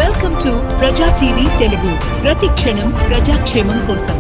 Welcome to ప్రజా TV Telugu. ప్రతి క్షణం ప్రజాక్షేమం కోసం.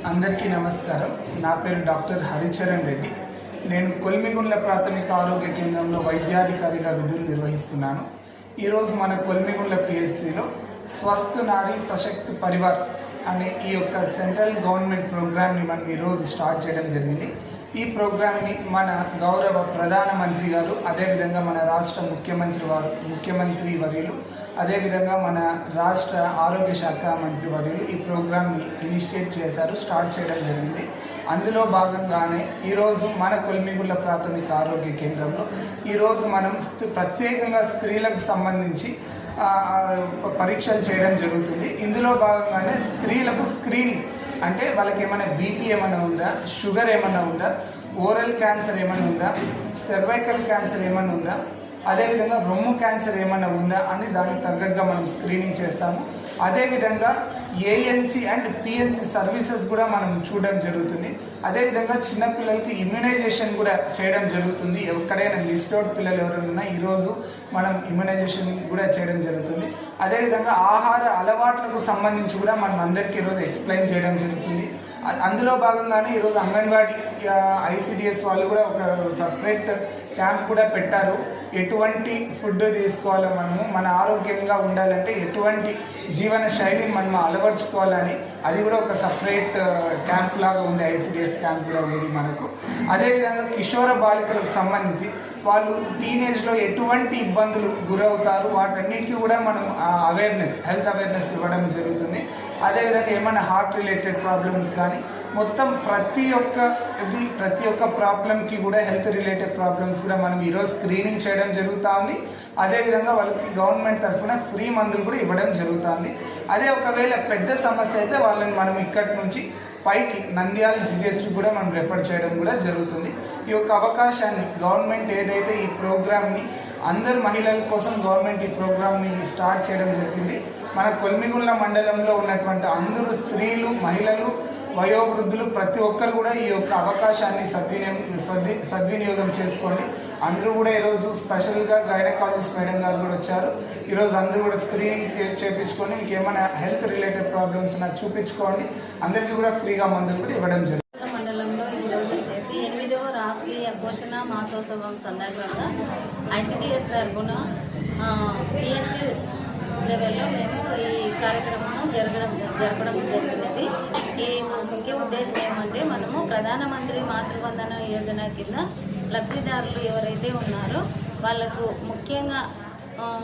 అందరికీ నమస్కారం. నా పేరు డాక్టర్ హరిచరణ్ రెడ్డి. నేను కొల్మిగుండ్ల ప్రాథమిక ఆరోగ్య కేంద్రంలో వైద్యాధికారిగా విధులు నిర్వహిస్తున్నాను. ఈరోజు మన కొల్మిగుండ్ల పిహెచ్సిలో స్వస్థ్ నారీ సశక్త్ పరివార్ అనే ఈ యొక్క సెంట్రల్ గవర్నమెంట్ ప్రోగ్రామ్ని మనం ఈరోజు స్టార్ట్ చేయడం జరిగింది. ఈ ప్రోగ్రామ్ని మన గౌరవ ప్రధానమంత్రి గారు, అదేవిధంగా మన రాష్ట్ర ముఖ్యమంత్రి వర్యులు, అదేవిధంగా మన రాష్ట్ర ఆరోగ్య శాఖ మంత్రి వర్యులు ఈ ప్రోగ్రామ్ని ఇనిషియేట్ చేశారు, స్టార్ట్ చేయడం జరిగింది. అందులో భాగంగానే ఈరోజు మన కొల్మిగుండ్ల ప్రాథమిక ఆరోగ్య కేంద్రంలో ఈరోజు మనం ప్రత్యేకంగా స్త్రీలకు సంబంధించి పరీక్షలు చేయడం జరుగుతుంది. ఇందులో భాగంగానే స్త్రీలకు స్క్రీనింగ్ అంటే వాళ్ళకి ఏమైనా బీపీ ఏమైనా ఉందా, షుగర్ ఏమైనా ఉందా, ఓరల్ క్యాన్సర్ ఏమైనా ఉందా, సర్వైకల్ క్యాన్సర్ ఏమైనా ఉందా, అదేవిధంగా రొమ్ము క్యాన్సర్ ఏమైనా ఉందా అని దానికి తగ్గట్టుగా మనం స్క్రీనింగ్ చేస్తాము. అదేవిధంగా ఏఎన్సి అండ్ పిఎన్సి సర్వీసెస్ కూడా మనం చూడడం జరుగుతుంది. అదేవిధంగా చిన్నపిల్లలకి ఇమ్యునైజేషన్ కూడా చేయడం జరుగుతుంది. ఎక్కడైనా లిస్ట్ అవుట్ పిల్లలు ఎవరైనా ఉన్నా ఈరోజు మనం ఇమ్యునైజేషన్ కూడా చేయడం జరుగుతుంది. అదేవిధంగా ఆహార అలవాట్లకు సంబంధించి కూడా మనం అందరికీ ఈరోజు ఎక్స్ప్లెయిన్ చేయడం జరుగుతుంది. అందులో భాగంగానే ఈరోజు అంగన్వాడీ ఐసిడిఎస్ వాళ్ళు కూడా ఒక సపరేట్ క్యాంప్ కూడా పెట్టారు. ఎటువంటి ఫుడ్ తీసుకోవాలో మన ఆరోగ్యంగా ఉండాలంటే ఎటువంటి జీవన శైలిని మనం అలవర్చుకోవాలని అది కూడా ఒక సపరేట్ క్యాంప్ లాగా ఉంది. ఐసిడిఎస్ క్యాంప్ కూడా ఉంది మనకు. అదేవిధంగా కిషోర బాలికలకు సంబంధించి వాళ్ళు టీనేజ్లో ఎటువంటి ఇబ్బందులు గురవుతారు వాటన్నిటికీ కూడా మనం హెల్త్ అవేర్నెస్ ఇవ్వడం జరుగుతుంది. అదేవిధంగా ఏమైనా హార్ట్ రిలేటెడ్ ప్రాబ్లమ్స్ కానీ మొత్తం ప్రతి ఒక్క ప్రాబ్లంకి కూడా హెల్త్ రిలేటెడ్ ప్రాబ్లమ్స్ కూడా మనం ఈరోజు స్క్రీనింగ్ చేయడం జరుగుతూ ఉంది. అదేవిధంగా వాళ్ళకి గవర్నమెంట్ తరఫున ఫ్రీ మందులు కూడా ఇవ్వడం జరుగుతుంది. అదే ఒకవేళ పెద్ద సమస్య అయితే వాళ్ళని మనం ఇక్కడి నుంచి పైకి నంద్యాల జిహెచ్ కూడా మనం రెఫర్ చేయడం కూడా జరుగుతుంది. ఈ యొక్క అవకాశాన్ని గవర్నమెంట్ ఏదైతే ఈ ప్రోగ్రామ్ని అందరు మహిళల కోసం గవర్నమెంట్ ఈ ప్రోగ్రామ్ని స్టార్ట్ చేయడం జరిగింది. మన కొల్మిగుండ్ల మండలంలో ఉన్నటువంటి అందరూ స్త్రీలు, మహిళలు, వయోవృద్ధులు ప్రతి ఒక్కరు కూడా ఈ యొక్క అవకాశాన్ని సద్వినియోగం చేసుకోండి. అందరూ కూడా ఈరోజు స్పెషల్గా గైనకాలజిస్ట్ మేడం గారు కూడా వచ్చారు. ఈరోజు అందరూ కూడా స్క్రీనింగ్ చేయించుకొని మీకు ఏమైనా హెల్త్ రిలేటెడ్ ప్రాబ్లమ్స్ నాకు చూపించుకోండి. అందరికీ కూడా ఫ్రీగా మందులు కూడా ఇవ్వడం జరుగుతుంది. మండలంలో ఈరోజు వచ్చేసి 8వ రాష్ట్రీయ పోషణ మాసోత్సవం సందర్భంగా ఐసిడిఎస్ తరఫున పిఎన్సి లెవెల్లో మేము ఈ కార్యక్రమం జరపడం జరిగినది. ఈ ముఖ్య ఉద్దేశం ఏమంటే మనము ప్రధానమంత్రి మాతృవందన యోజన కింద లబ్ధిదారులు ఎవరైతే ఉన్నారో వాళ్ళకు ముఖ్యంగా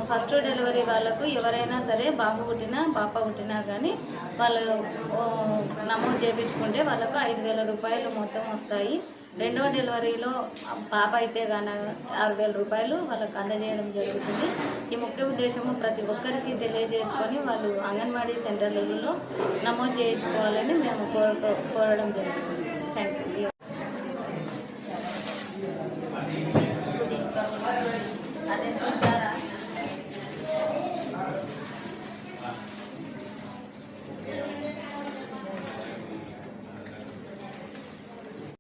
ఫస్ట్ డెలివరీ వాళ్ళకు ఎవరైనా సరే బాబు పుట్టినా పాప పుట్టినా కానీ వాళ్ళు నమోదు చేయించుకుంటే వాళ్ళకు 5,000 రూపాయలు మొత్తం వస్తాయి. రెండవ డెలివరీలో పాప అయితే కానీ 6,000 రూపాయలు వాళ్ళకు అందజేయడం జరుగుతుంది. ఈ ముఖ్య ఉద్దేశము ప్రతి ఒక్కరికి తెలియజేసుకొని వాళ్ళు అంగన్వాడీ సెంటర్లలో నమోదు చేయించుకోవాలని మేము కోరడం జరుగుతుంది.